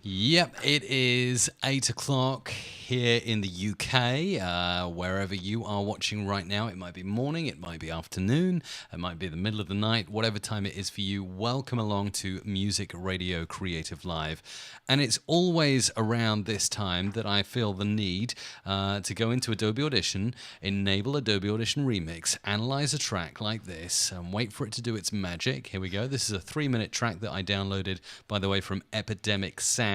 Yep, it is 8 o'clock here in the UK. Wherever you are watching right now, it might be morning, it might be afternoon, it might be the middle of the night, whatever time it is for you. Welcome along to Music Radio Creative Live. And it's always around this time that I feel the need to go into Adobe Audition, enable Adobe Audition Remix, analyze a track like this, and wait for it to do its magic. Here we go. This is a 3-minute track that I downloaded, by the way, from Epidemic Sound.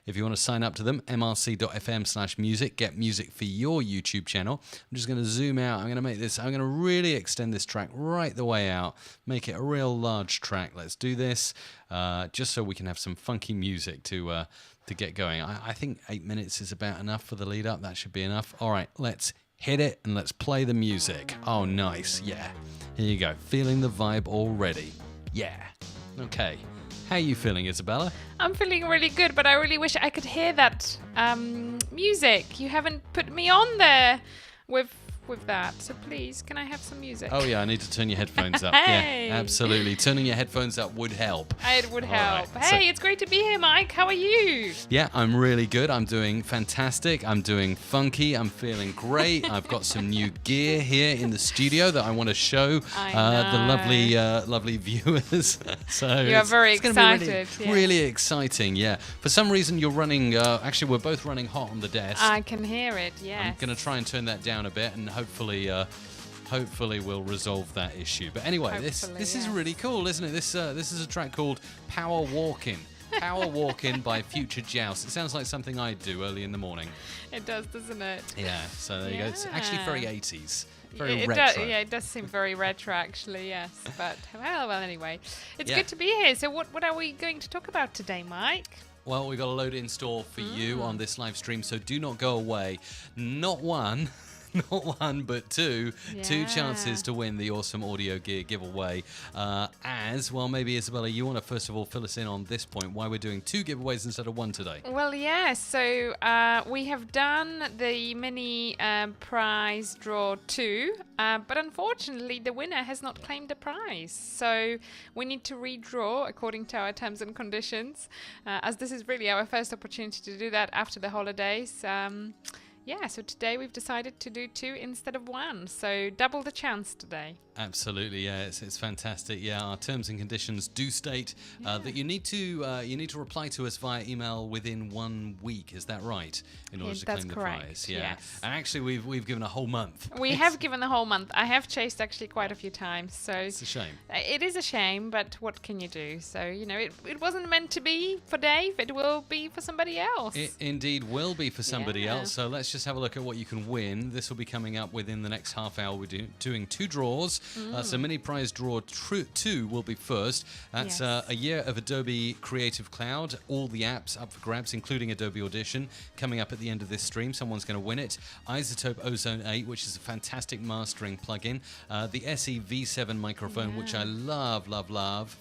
If you want to sign up to them, mrc.fm/music, get music for your YouTube channel. I'm just going to zoom out. I'm going to really extend this track right the way out, make it a real large track. Let's do this, just so we can have some funky music to get going. I think 8 minutes is about enough for the lead up. That should be enough. All right, let's hit it and let's play the music. Oh, nice. Yeah. Here you go. Feeling the vibe already. Yeah. Okay. How are you feeling, Izabela? I'm feeling really good, but I really wish I could hear that music. You haven't put me on there with that, so please, can I have some music? Oh yeah, I need to turn your headphones up. Hey. Yeah, absolutely. Turning your headphones up would help. It would help. Right, hey, it's great to be here, Mike. How are you? Yeah, I'm really good. I'm doing fantastic. I'm doing funky. I'm feeling great. I've got some new gear here in the studio that I want to show the lovely viewers. So you are very excited. It's gonna be really exciting. Yeah. For some reason, you're running. Actually, we're both running hot on the desk. I can hear it. Yes. I'm going to try and turn that down a bit, and hopefully we'll resolve that issue. But anyway, this is really cool, isn't it? This is a track called Power Walkin'. Power Walkin' by Future Joust. It sounds like something I'd do early in the morning. It does, doesn't it? Yeah, so there you go. It's actually very 80s. Very retro. It does seem very retro, actually, yes. But, well, anyway. It's good to be here. So what are we going to talk about today, Mike? Well, we've got a load in store for you on this live stream, so do not go away. Not one, but two chances to win the awesome audio gear giveaway. As well, maybe Izabela, you want to first of all fill us in on this point, why we're doing 2 giveaways instead of 1 today. Well, yes. So we have done the mini prize draw 2, but unfortunately the winner has not claimed the prize. So we need to redraw according to our terms and conditions, as this is really our first opportunity to do that after the holidays. So today we've decided to do 2 instead of 1, so double the chance today. Absolutely, yeah, it's fantastic. Yeah, our terms and conditions do state that you need to reply to us via email within 1 week. Is that right? In order to claim the prize. Yeah. Yes. And actually, we've given a whole month. We have given a whole month. I have chased actually quite a few times, so it's a shame. It is a shame, but what can you do? So it wasn't meant to be for Dave. It will be for somebody else. It indeed will be for somebody else. So let's just have a look at what you can win. This will be coming up within the next half hour. We're doing 2 draws. So mini prize draw 2 will be first. That's a year of Adobe Creative Cloud. All the apps up for grabs, including Adobe Audition, coming up at the end of this stream. Someone's going to win it. Isotope Ozone 8, which is a fantastic mastering plugin. The SE V7 microphone, which I love.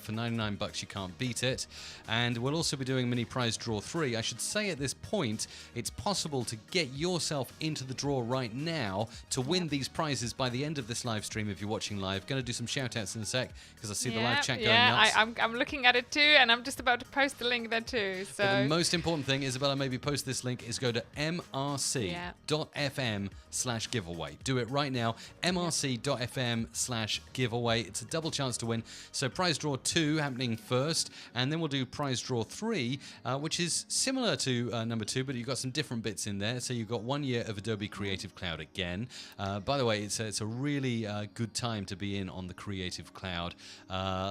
For $99, you can't beat it. And we'll also be doing mini prize draw 3. I should say at this point, it's possible to get yourself into the draw right now to win these prizes by the end of this live stream if you're watching live. Going to do some shout outs in a sec because I see the live chat going nuts. I'm looking at it too, and I'm just about to post the link there too. So but the most important thing, Izabela, maybe post this link, is go to mrc.fm/giveaway. Do it right now, mrc.fm/giveaway. It's a double chance to win. So prize draw 2 happening first, and then we'll do prize draw 3, which is similar to number 2, but you've got some different bits in there. So you've got 1 year of Adobe Creative Cloud again. By the way, it's a really good time to be in on the Creative Cloud.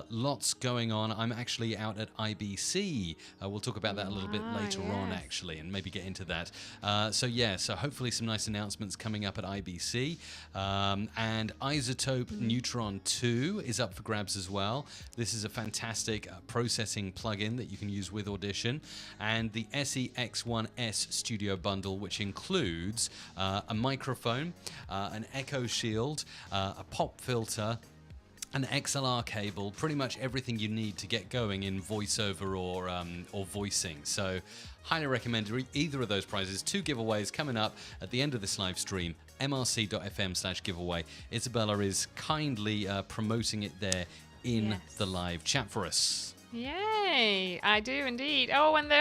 Lots going on. I'm actually out at IBC. We'll talk about that a little bit later on, actually, and maybe get into that. So hopefully some nice announcements coming up at IBC. And Isotope Neutron 2 is up for grabs as well. This is a fantastic processing plugin that you can use with Audition. And the SEX1S Studio Bundle, which includes a microphone, an echo shield, a pop filter, an XLR cable, pretty much everything you need to get going in voiceover or voicing. So highly recommend either of those prizes. 2 giveaways coming up at the end of this live stream, mrc.fm/giveaway. Izabela is kindly promoting it there in the live chat for us. Yay! I do indeed. Oh, and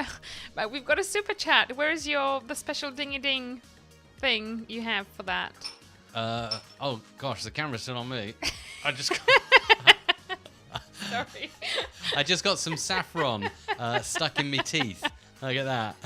we've got a super chat. Where is the special dingy ding thing you have for that? Oh gosh, the camera's still on me. I just Sorry. I just got some saffron stuck in my teeth. Look at that.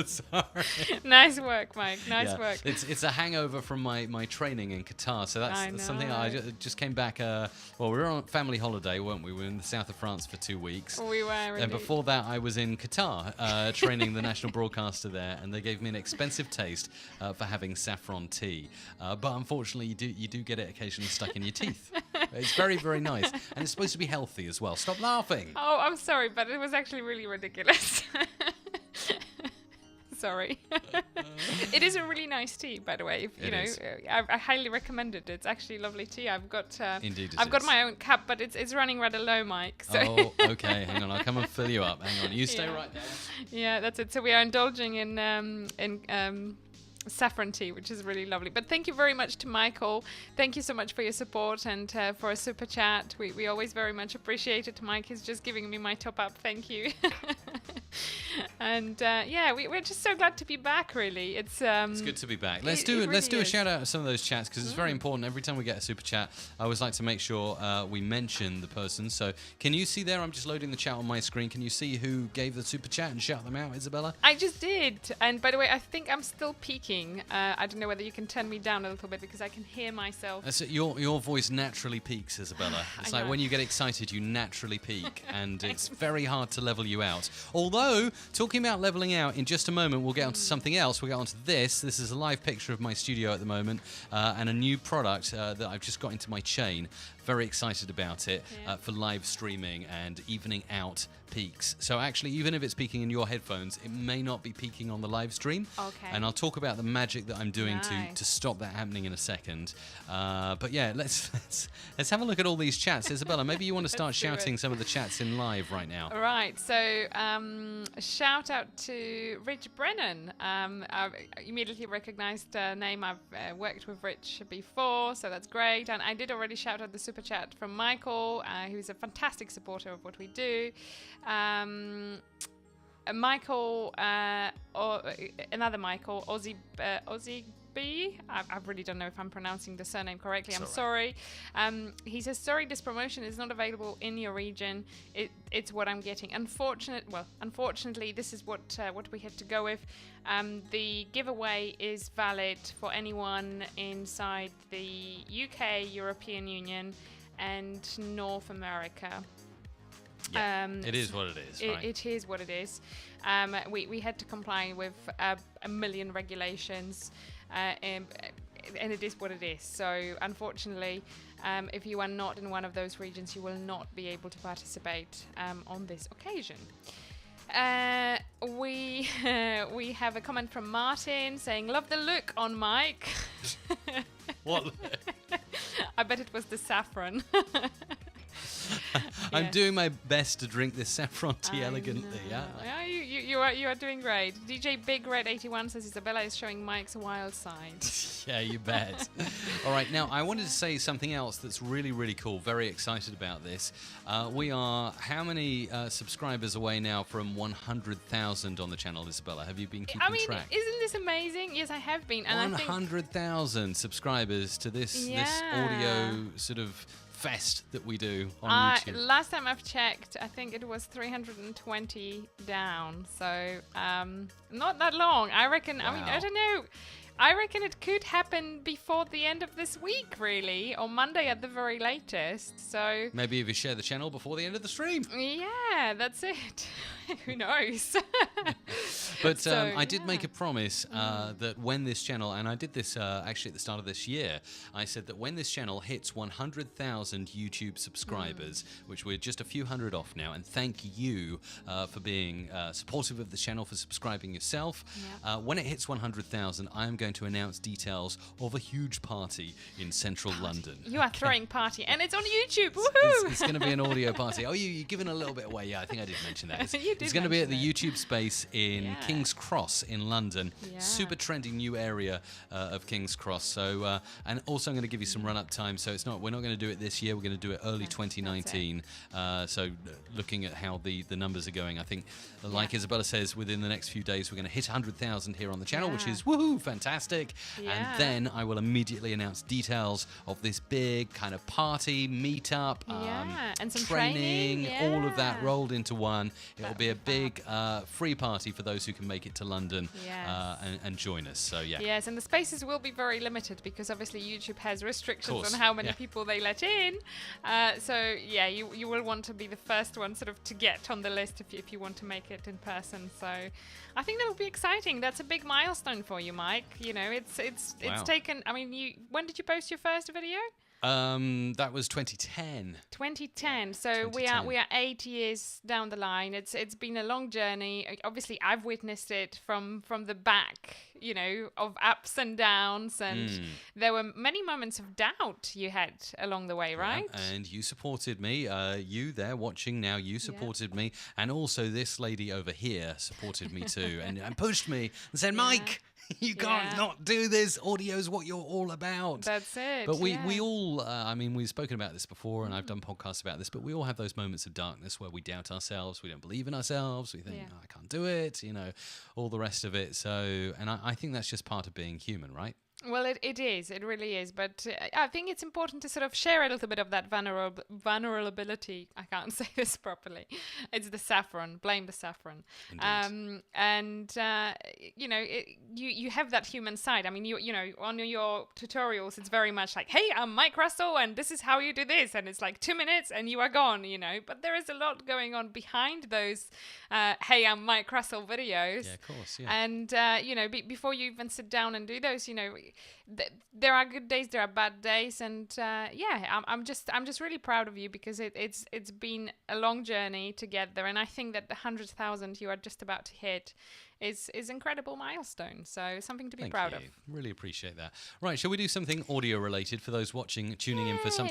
Sorry. Nice work, Mike. Nice work. It's a hangover from my training in Qatar. So that's something I just came back. Well, we were on family holiday, weren't we? We were in the south of France for 2 weeks. We were. And before that, I was in Qatar training the national broadcaster there, and they gave me an expensive taste for having saffron tea. But unfortunately, you do get it occasionally stuck in your teeth. It's very, very nice, and it's supposed to be healthy as well. Stop laughing. Oh, I'm sorry, but it was actually really ridiculous. Sorry. It is a really nice tea, by the way. I highly recommend it. It's actually lovely tea. I've got my own cup, but it's running rather low, Mike. So. Oh, okay. Hang on, I'll come and fill you up. Hang on, you stay right there. Yeah, that's it. So we are indulging in saffron tea, which is really lovely. But thank you very much to Michael. Thank you so much for your support and for a super chat. We always very much appreciate it. Mike is just giving me my top up. Thank you. And we're just so glad to be back. Really, it's good to be back. Let's do a shout out of some of those chats because it's very important. Every time we get a super chat, I always like to make sure we mention the person. So can you see there? I'm just loading the chat on my screen. Can you see who gave the super chat and shout them out, Izabela? I just did. And by the way, I think I'm still peaking. I don't know whether you can turn me down a little bit because I can hear myself. That's it. Your voice naturally peaks, Izabela. It's like when you get excited, you naturally peak, and it's very hard to level you out. Although, talking about leveling out, in just a moment we'll get onto something else. We'll get onto this. This is a live picture of my studio at the moment, and a new product that I've just got into my chain. Very excited about it for live streaming and evening out peaks. So actually, even if it's peaking in your headphones, it may not be peaking on the live stream. Okay. And I'll talk about the magic that I'm doing to stop that happening in a second. But yeah, let's have a look at all these chats. Izabela, maybe you want to start shouting some of the chats in live right now. Right. So shout out to Rich Brennan. I immediately recognized the name. I've worked with Rich before, so that's great. And I did already shout out the super chat from Michael, who's a fantastic supporter of what we do. Michael, another Michael, Aussie B. I really don't know if I'm pronouncing the surname correctly. I'm sorry. He says, sorry, this promotion is not available in your region. It's what I'm getting. Unfortunately, this is what we had to go with. The giveaway is valid for anyone inside the UK, European Union, and North America. Yeah, it is what it is, right? It is what it is. We had to comply with a million regulations, and it is what it is. So, unfortunately, if you are not in one of those regions, you will not be able to participate on this occasion. We have a comment from Martin saying, love the look on Mike. What look? I bet it was the saffron. I'm doing my best to drink this saffron tea elegantly. Yeah, you are doing great. DJ Big Red 81 says Izabela is showing Mike's wild side. Yeah, you bet. All right, now I wanted to say something else that's really, really cool. Very excited about this. We are how many subscribers away now from 100,000 on the channel, Izabela? Have you been keeping track? Isn't this amazing? Yes, I have been. And 100,000 subscribers to this audio sort of fest that we do on YouTube. Last time I've checked, I think it was 320 down. So not that long. I reckon. Wow. I mean, I don't know. I reckon it could happen before the end of this week, really, or Monday at the very latest. So maybe if you share the channel before the end of the stream. Yeah, that's it. Who knows? But I did make a promise that when this channel, and I did this actually at the start of this year, I said that when this channel hits 100,000 YouTube subscribers, which we're just a few hundred off now, and thank you for being supportive of the channel, for subscribing yourself. Yeah. When it hits 100,000, I am going to announce details of a huge party in central London. You are throwing party, and it's on YouTube. Woohoo! It's going to be an audio party. Oh, you're giving a little bit away. Yeah, I think I did mention that. It's going to be at the YouTube space place in King's Cross in London. Yeah. Super trendy new area of King's Cross. So, and also I'm going to give you some run-up time. So we're not going to do it this year. We're going to do it early 2019. So looking at how the numbers are going, I think, like Izabela says, within the next few days, we're going to hit 100,000 here on the channel, which is woohoo, fantastic. And then I will immediately announce details of this big kind of party, meetup, and some training, all of that rolled into one. It'll be a big free party for those who can make it to London and join us. So Yes, and the spaces will be very limited because obviously YouTube has restrictions on how many people they let in. So you will want to be the first one sort of to get on the list if you want to make it in person. So I think that will be exciting. That's a big milestone for you, Mike. You know, it's taken. I mean, when did you post your first video? That was 2010. 2010. So 2010. we are 8 years down the line. It's been a long journey. Obviously, I've witnessed it from the back, you know, of ups and downs, and there were many moments of doubt you had along the way, right? And you supported me. You there watching now, you supported me, and also this lady over here supported me too, and pushed me and said, Mike, you can't not do this. Audio is what you're all about. That's it. But we all, I mean, we've spoken about this before, and I've done podcasts about this, but we all have those moments of darkness where we doubt ourselves, we don't believe in ourselves, we think, oh, I can't do it, you know, all the rest of it. So, and I think that's just part of being human, right? Well, it is. It really is. But I think it's important to sort of share a little bit of that vulnerability. I can't say this properly. It's the saffron. Blame the saffron. And you know, you have that human side. I mean, you know, on your tutorials, it's very much like, hey, I'm Mike Russell, and this is how you do this, and it's like 2 minutes, and you are gone. You know, but there is a lot going on behind those. Hey, I'm Mike Russell videos. Yeah, of course. Yeah. And you know, before you even sit down and do those, you know. There are good days, there are bad days, and I'm just really proud of you because it's been a long journey to get there, and I think that the 100,000 you are just about to hit is incredible milestone. So something to be proud of. Really appreciate that. Right, shall we do something audio related for those watching, tuning in for some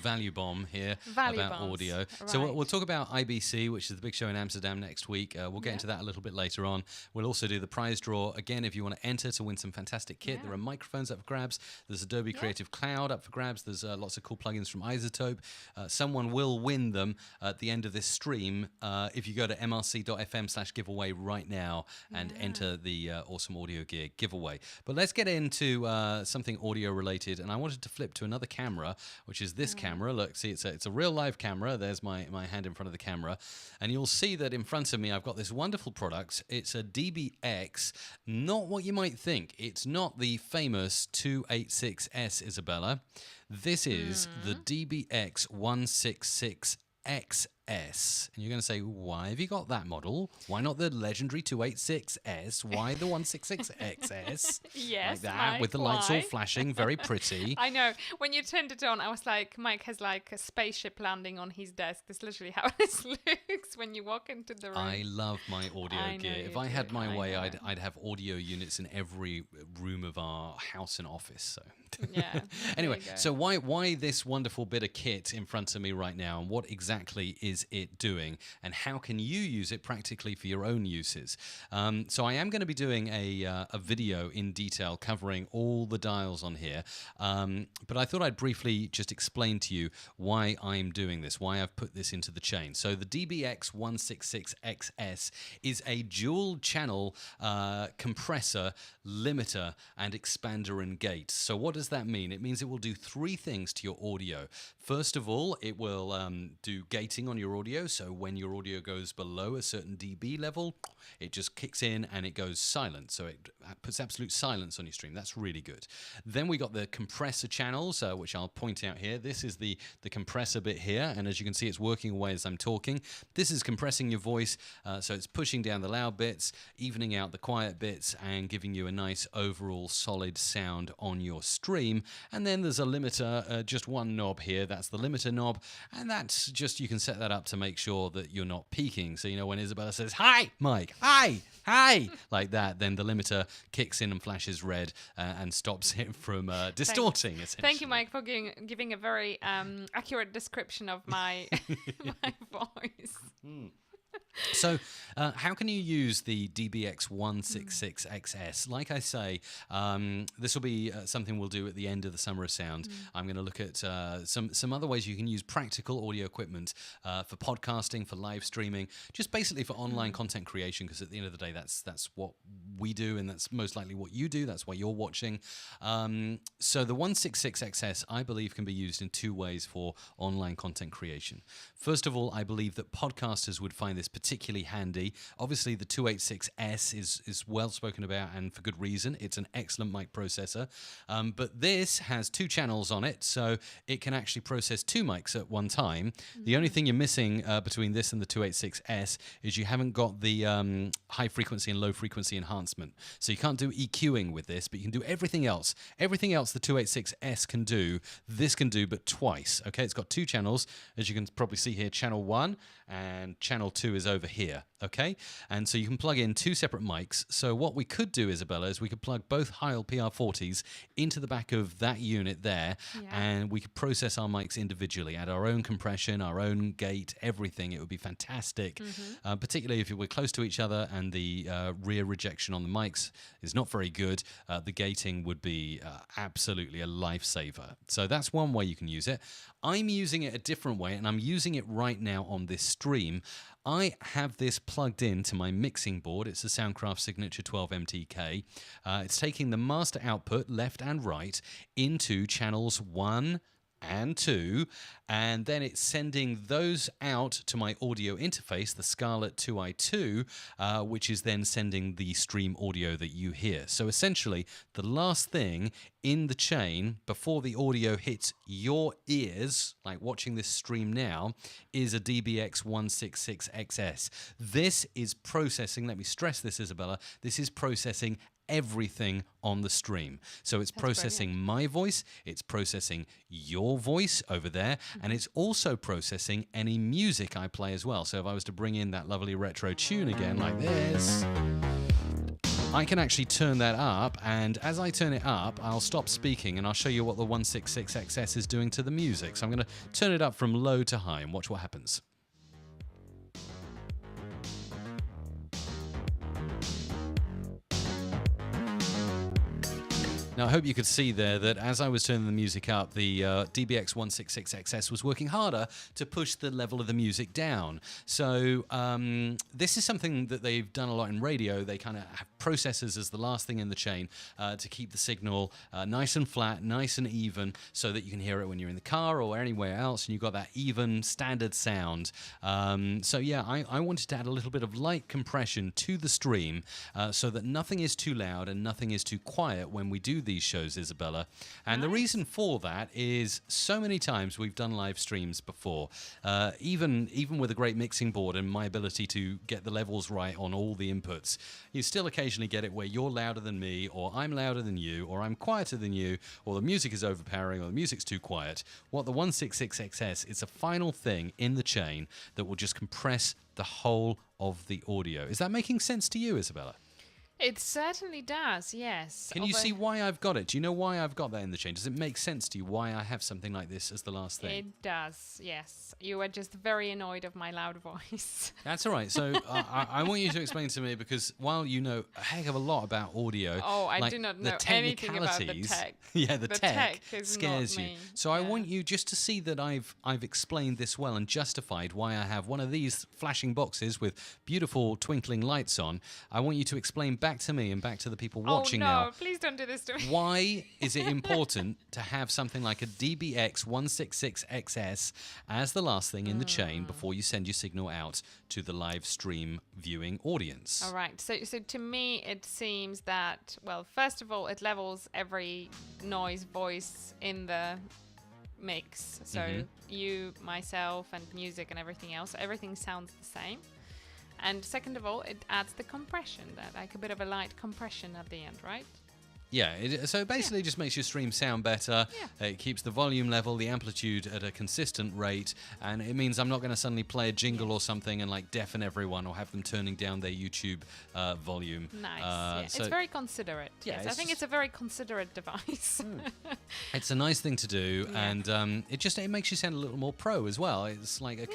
value bomb here about audio? Right. So we'll talk about IBC, which is the big show in Amsterdam next week. We'll get into that a little bit later on. We'll also do the prize draw. Again, if you want to enter to win some fantastic kit, there are microphones up for grabs. There's Adobe Creative Cloud up for grabs. There's lots of cool plugins from Isotope. Someone will win them at the end of this stream if you go to mrc.fm/giveaway right now and enter the awesome audio gear giveaway. But let's get into something audio related, and I wanted to flip to another camera, which is this camera. Look, see, it's a real live camera. There's my hand in front of the camera, and you'll see that in front of me I've got this wonderful product. It's a DBX, not what you might think. It's not the famous 286S, Izabela. This is the DBX 166XS. And you're going to say, why have you got that model? Why not the legendary 286S? Why the 166XS? Yes, like that, Mike, with the lights all flashing, very pretty. I know. When you turned it on, I was like, Mike has like a spaceship landing on his desk. That's literally how this looks when you walk into the room. I love my audio gear. If I had my way, I'd have audio units in every room of our house and office. So. Yeah. Anyway, so why this wonderful bit of kit in front of me right now, and what exactly is it doing, and how can you use it practically for your own uses? So I am going to be doing a video in detail covering all the dials on here, but I thought I'd briefly just explain to you why I'm doing this, why I've put this into the chain. So the DBX 166XS is a dual channel compressor, limiter, and expander and gate. So what does that mean? It means it will do three things to your audio. First of all, it will do gating on your audio. So when your audio goes below a certain dB level, it just kicks in and it goes silent. So it puts absolute silence on your stream. That's really good. Then we got the compressor channels, which I'll point out here. This is the compressor bit here. And as you can see, it's working away as I'm talking. This is compressing your voice. So it's pushing down the loud bits, evening out the quiet bits, and giving you a nice overall solid sound on your stream. And then there's a limiter, just one knob here. That's the limiter knob. And that's just, you can set that up to make sure that you're not peaking. So, you know, when Izabela says, hi, Mike, hi, like that, then the limiter kicks in and flashes red and stops it from distorting, essentially. Thank you, Mike, for giving a very accurate description of my, my voice. So, how can you use the DBX166XS? Like I say, this will be something we'll do at the end of the Summer of Sound. I'm going to look at some other ways you can use practical audio equipment for podcasting, for live streaming, just basically for online content creation. Because at the end of the day, that's what we do, and that's most likely what you do. That's why you're watching. So the 166XS, I believe, can be used in two ways for online content creation. First of all, I believe that podcasters would find this particularly handy. Obviously, the 286S is well spoken about, and for good reason. It's an excellent mic processor. But this has two channels on it, so it can actually process two mics at one time. The only thing you're missing between this and the 286S is you haven't got the high frequency and low frequency enhancement. So you can't do EQing with this, but you can do everything else. Everything else the 286S can do, this can do, but twice. Okay, it's got two channels, as you can probably see here, channel 1 and channel 2 is over here. Okay, and so you can plug in two separate mics. So what we could do, Izabela, is we could plug both Heil PR40s into the back of that unit there, and we could process our mics individually, add our own compression, our own gate, everything. It would be fantastic, particularly if we're close to each other and the rear rejection on the mics is not very good. The gating would be absolutely a lifesaver. So that's one way you can use it. I'm using it a different way, and I'm using it right now on this stream. I have this plugged into my mixing board. It's a Soundcraft Signature 12 MTK. It's taking the master output, left and right, into channels 1 and 2, and then it's sending those out to my audio interface, the Scarlett 2i2, which is then sending the stream audio that you hear. So essentially, the last thing in the chain before the audio hits your ears, like watching this stream now, is a DBX166XS. This is processing, let me stress this, Izabela, this is processing everything on the stream. So it's processing my voice, it's processing your voice over there, and it's also processing any music I play as well. So if I was to bring in that lovely retro tune again like this, I can actually turn that up, and as I turn it up, I'll stop speaking and I'll show you what the 166XS is doing to the music. So I'm going to turn it up from low to high and watch what happens. Now, I hope you could see there that as I was turning the music up, the DBX166XS was working harder to push the level of the music down. So this is something that they've done a lot in radio. They kind of have processors as the last thing in the chain to keep the signal nice and flat, nice and even, so that you can hear it when you're in the car or anywhere else, and you've got that even standard sound. So yeah, I wanted to add a little bit of light compression to the stream so that nothing is too loud and nothing is too quiet when we do these shows, Izabela. And the reason for that is so many times we've done live streams before, even with a great mixing board and my ability to get the levels right on all the inputs, you still occasionally get it where you're louder than me, or I'm louder than you, or I'm quieter than you, or the music is overpowering, or the music's too quiet. What the 166XS is a final thing in the chain that will just compress the whole of the audio. Is that making sense to you, Izabela? It certainly does, yes. Can you see why I've got it? Do you know why I've got that in the chain? Does it make sense to you why I have something like this as the last thing? It does, yes. You were just very annoyed of my loud voice. That's all right. So I want you to explain to me, because while you know a heck of a lot about audio, I do not know anything about the tech. Yeah, the tech is scares not you. me. So I want you just to see that I've explained this well and justified why I have one of these flashing boxes with beautiful twinkling lights on. I want you to explain back to me and back to the people watching now. Oh no, please don't do this to me. Why is it important to have something like a DBX166XS as the last thing in the chain before you send your signal out to the live stream viewing audience? All right. So to me, it seems that, well, first of all, it levels every noise voice in the mix. So you, myself, and music and everything else. Everything sounds the same. And second of all, it adds the compression, like a bit of a light compression at the end, right? So it basically just makes your stream sound better. Yeah. It keeps the volume level, the amplitude at a consistent rate, and it means I'm not going to suddenly play a jingle or something and like deafen everyone or have them turning down their YouTube volume. Nice. So it's very considerate. Yeah, Yes, I think it's a very considerate device. It's a nice thing to do, and it makes you sound a little more pro as well. It's like a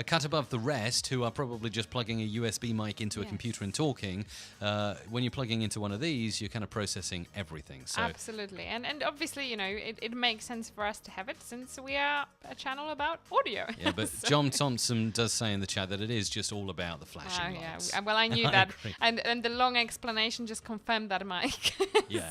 cut above the rest, who are probably just plugging a USB mic into a computer and talking. When you're plugging into one of these, you're kind of processing everything. So Absolutely. And obviously, it makes sense for us to have it since we are a channel about audio. Yeah, but John Thompson does say in the chat that it is just all about the flashing lights. Yeah. Well, I knew I that, agree. and the long explanation just confirmed that, Mike. Yeah.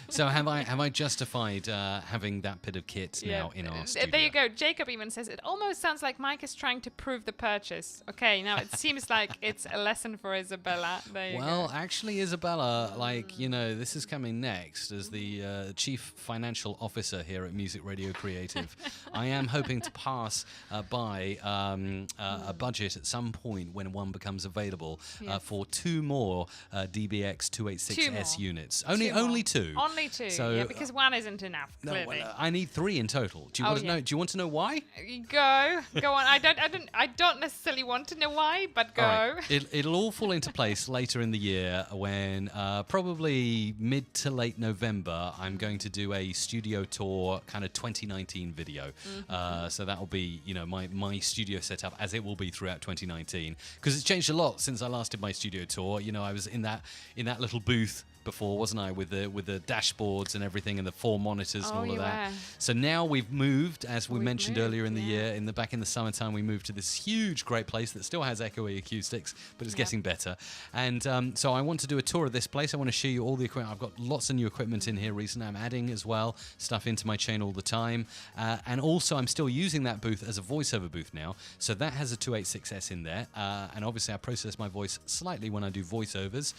So have I justified having that bit of kit now in our studio? There you go. Jacob even says it almost sounds like Mike is trying to prove the purchase. Okay, now it seems like it's a lesson for Izabela. There you go. Actually, Izabela, this is coming next as the Chief Financial Officer here at Music Radio Creative. I am hoping to pass by a budget at some point when one becomes available for 2 more DBX 286S units. Only 2. Only 2. So, because 1 isn't enough. Clearly. No, I need 3 in total. Do you want to know? Do you want to know why? Go on. I don't necessarily want to know why, but go. All right. It'll all fall into place later in the year when probably mid to late November I'm going to do a studio tour kind of 2019 video. So that'll be my studio setup as it will be throughout 2019, because it's changed a lot since I last did my studio tour. I was in that little booth before, wasn't I, with the dashboards and everything and the 4 monitors and all of that. So now we've moved, as we mentioned earlier in the year, back in the summertime, we moved to this huge, great place that still has echoey acoustics, but it's getting better. And so I want to do a tour of this place. I want to show you all the equipment. I've got lots of new equipment in here recently. I'm adding as well stuff into my chain all the time. And also I'm still using that booth as a voiceover booth now. So that has a 286S in there. And obviously I process my voice slightly when I do voiceovers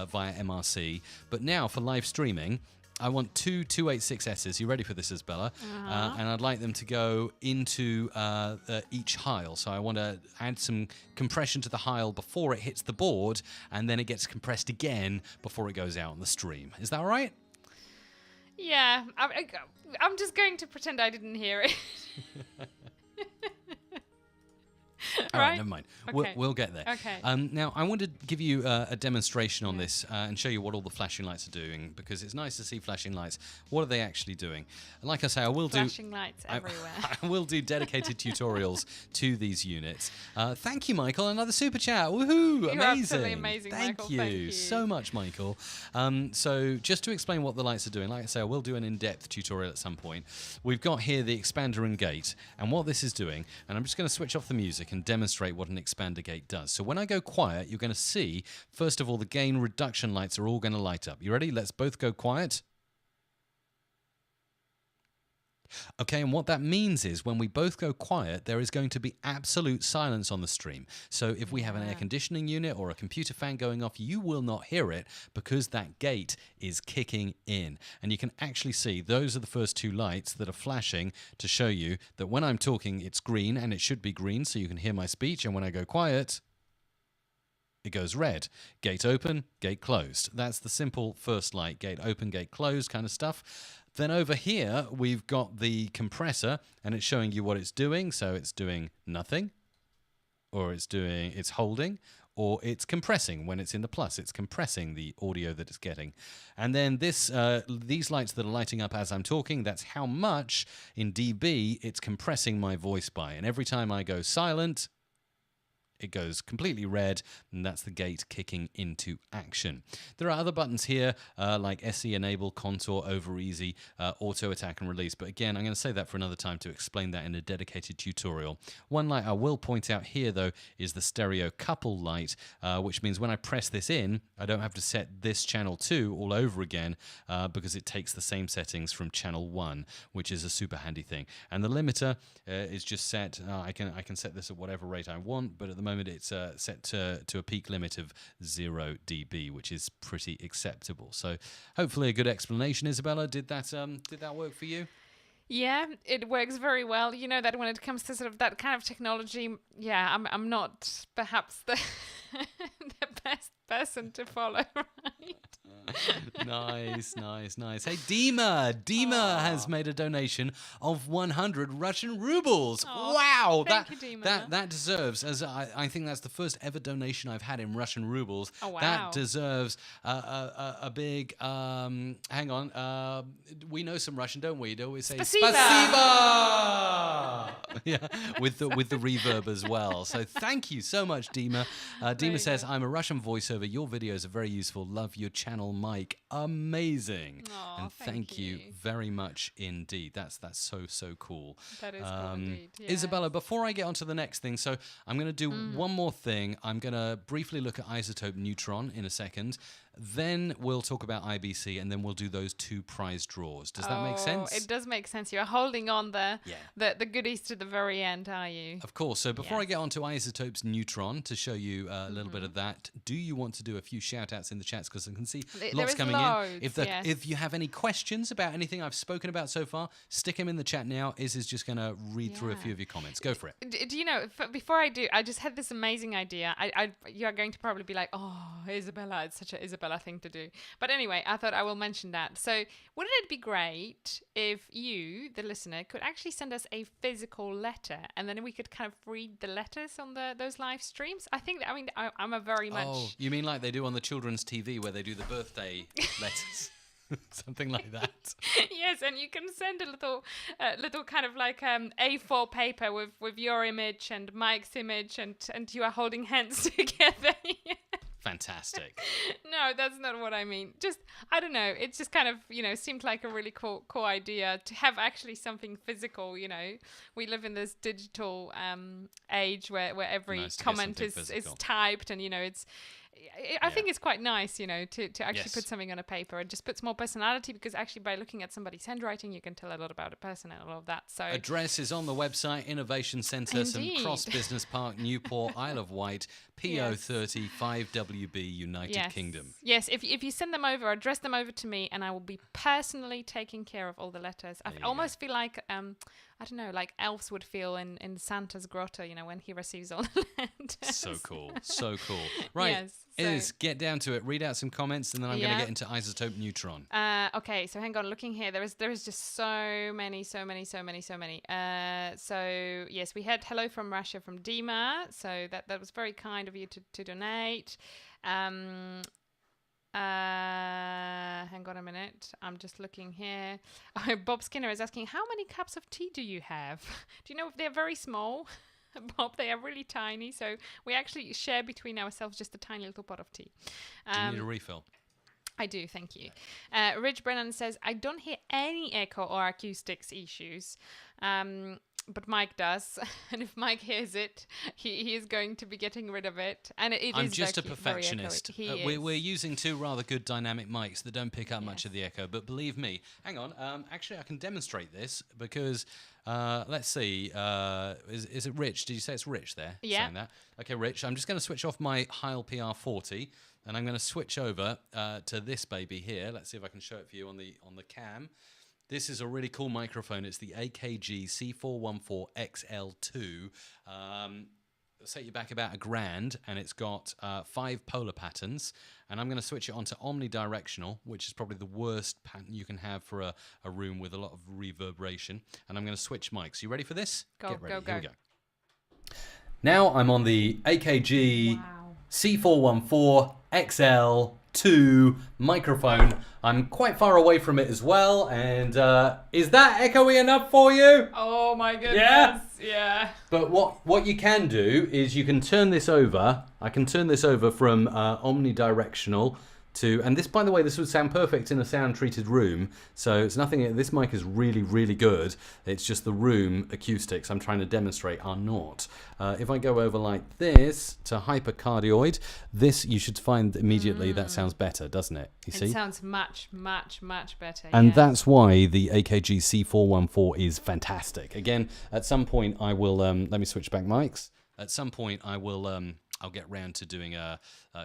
via MRC. But now for live streaming, I want 2 286S's. You ready for this, Izabela? And I'd like them to go into each Heil. So I want to add some compression to the Heil before it hits the board, and then it gets compressed again before it goes out on the stream. Is that all right? Yeah. I'm just going to pretend I didn't hear it. All right, never mind. Okay. We'll get there. Okay. Now, I want to give you a demonstration on this and show you what all the flashing lights are doing, because it's nice to see flashing lights. What are they actually doing? Like I say, I will flashing lights everywhere. I will do dedicated tutorials to these units. Thank you, Michael. Another super chat. Woohoo! You're amazing. Absolutely amazing, Thank Michael. you. Thank you So much, Michael. So just to explain what the lights are doing, like I say, I will do an in-depth tutorial at some point. We've got here the expander and gate, and what this is doing, and I'm just going to switch off the music and demonstrate what an expander gate does. So when I go quiet, you're going to see, first of all, the gain reduction lights are all going to light up. You ready? Let's both go quiet. Okay, and what that means is when we both go quiet, there is going to be absolute silence on the stream. So if we have an air conditioning unit or a computer fan going off, you will not hear it because that gate is kicking in. And you can actually see those are the first 2 lights that are flashing to show you that when I'm talking, it's green, and it should be green so you can hear my speech. And when I go quiet, it goes red. Gate open, gate closed. That's the simple first light. Gate open, gate closed kind of stuff. Then over here, we've got the compressor, and it's showing you what it's doing. So it's doing nothing, or it's holding, or it's compressing. When it's in the plus, it's compressing the audio that it's getting. And then these lights that are lighting up as I'm talking, that's how much in dB it's compressing my voice by. And every time I go silent, it goes completely red, and that's the gate kicking into action. There are other buttons here, like SE Enable, Contour, Over Easy, Auto Attack and Release. But again, I'm going to save that for another time to explain that in a dedicated tutorial. One light I will point out here, though, is the stereo couple light, which means when I press this in, I don't have to set this channel 2 all over again, because it takes the same settings from channel 1, which is a super handy thing. And the limiter is just set. I can set this at whatever rate I want, but at the moment it's set to a peak limit of 0 dB, which is pretty acceptable. So hopefully a good explanation, Izabela. Did that work for you? Yeah, it works very well. You know that when it comes to sort of that kind of technology, I'm not perhaps the the best person to follow, right? Nice. Hey, Dima has made a donation of 100 Russian rubles. Aw, Wow, thank you, Dima. that deserves, as I think that's the first ever donation I've had in Russian rubles. Oh, wow. That deserves a big. Hang on, we know some Russian, don't we? Don't we say Spasiba. Spasiba? Yeah, with the reverb as well. So thank you so much, Dima. Dima says, "I'm a Russian voiceover. Your videos are very useful. Love your channel, Mike. Amazing." Aw, And thank you very much indeed. That's so cool. That is cool indeed. Yeah. Isabella, before I get on to the next thing, so I'm going to do one more thing. I'm going to briefly look at isotope Neutron in a second. Then we'll talk about IBC, and then we'll do those 2 prize draws. Does that make sense? It does make sense. You're holding on the goodies to the very end, are you? Of course. So before I get on to isotopes Neutron, to show you a little bit of that, do you want to do a few shout-outs in the chats? Because I can see lots coming in. If you have any questions about anything I've spoken about so far, stick them in the chat now. Iz is just going to read through a few of your comments. Go for it. Do you know, before I do, I just had this amazing idea. You are going to probably be like, oh, Izabela, it's such an Izabela thing to do. But anyway, I thought I will mention that. So wouldn't it be great if you, the listener, could actually send us a physical letter, and then we could kind of read the letters on those live streams? I'm a very much... Oh, you mean like they do on the children's TV where they do the birthday letters? Something like that. Yes, and you can send a little kind of like A4 paper with your image and Mike's image, and you are holding hands together. Fantastic. No, that's not what I mean. Just, I don't know. It just kind of, seemed like a really cool idea to have actually something physical, We live in this digital age where every comment is typed, and, I think it's quite nice, to actually put something on a paper. It just puts more personality, because actually by looking at somebody's handwriting, you can tell a lot about a person and all of that. So address is on the website, Innovation Centre, St Cross Business Park, Newport, Isle of Wight, PO30 5WB, United Kingdom. Yes, if you send them over, address them over to me, and I will be personally taking care of all the letters. I almost feel like I don't know, like elves would feel in Santa's grotto, when he receives all the letters. So cool. Right, get down to it. Read out some comments, and then I'm going to get into isotope Neutron. Okay, so hang on, looking here, there is just so many. So yes, we had hello from Russia from Dima, so that was very kind of you to donate. Hang on a minute. I'm just looking here. Oh, Bob Skinner is asking, how many cups of tea do you have? Do you know if they're very small? Bob, they are really tiny. So we actually share between ourselves just a tiny little pot of tea. Do you need a refill? I do, thank you. Rich Brennan says, I don't hear any echo or acoustics issues. But Mike does, and if Mike hears it, he is going to be getting rid of it. And I'm just a perfectionist. We're using 2 rather good dynamic mics that don't pick up much of the echo. But believe me, hang on. Actually, I can demonstrate this because let's see. Is it Rich? Did you say it's Rich there? Yeah. Saying that? Okay, Rich. I'm just going to switch off my Heil PR40, and I'm going to switch over to this baby here. Let's see if I can show it for you on the cam. This is a really cool microphone. It's the AKG C414XL2. Set you back about $1,000, and it's got 5 polar patterns. And I'm going to switch it onto omnidirectional, which is probably the worst pattern you can have for a room with a lot of reverberation. And I'm going to switch mics. You ready for this? Get ready. Here we go. Now I'm on the AKG C414XL2 microphone. I'm quite far away from it as well, and is that echoey enough for you? Oh my goodness, yeah. But what you can do is you can turn this over. I can turn this over from omnidirectional to, and this, by the way, this would sound perfect in a sound-treated room, so it's nothing, this mic is really, really good. It's just the room acoustics I'm trying to demonstrate are not. If I go over like this to hypercardioid, this you should find immediately that sounds better, doesn't it? You see? It sounds much, much, much better. And that's why the AKG C414 is fantastic. Again, at some point I will, let me switch back mics. At some point I will I'll get round to doing a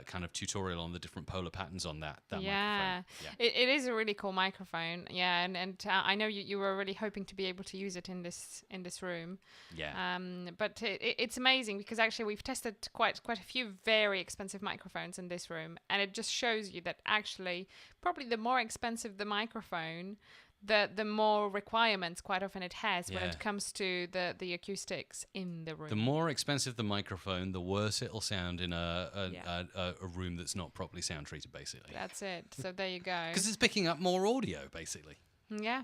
kind of tutorial on the different polar patterns on that microphone. Yeah. It is a really cool microphone. Yeah, and I know you were really hoping to be able to use it in this room. Yeah. But it's amazing because actually we've tested quite a few very expensive microphones in this room, and it just shows you that actually probably the more expensive the microphone, the more requirements quite often it has when it comes to the acoustics in the room. The more expensive the microphone, the worse it'll sound in a room that's not properly sound treated, basically. That's it. So there you go. Because it's picking up more audio, basically. Yeah.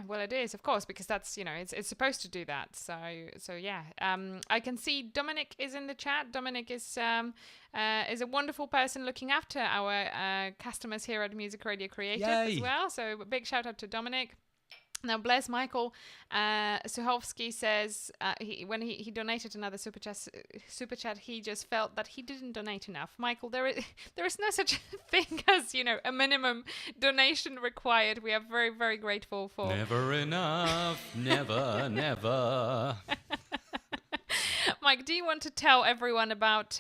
Well, it is, of course, because that's, it's supposed to do that. So yeah. I can see Dominic is in the chat. Dominic is a wonderful person looking after our customers here at Music Radio Creative as well. So a big shout out to Dominic. Now, bless Michael Suhovsky says when he donated another super chat, he just felt that he didn't donate enough. Michael, there is no such thing as a minimum donation required. We are very, very grateful for. Never enough, never. Mike, do you want to tell everyone about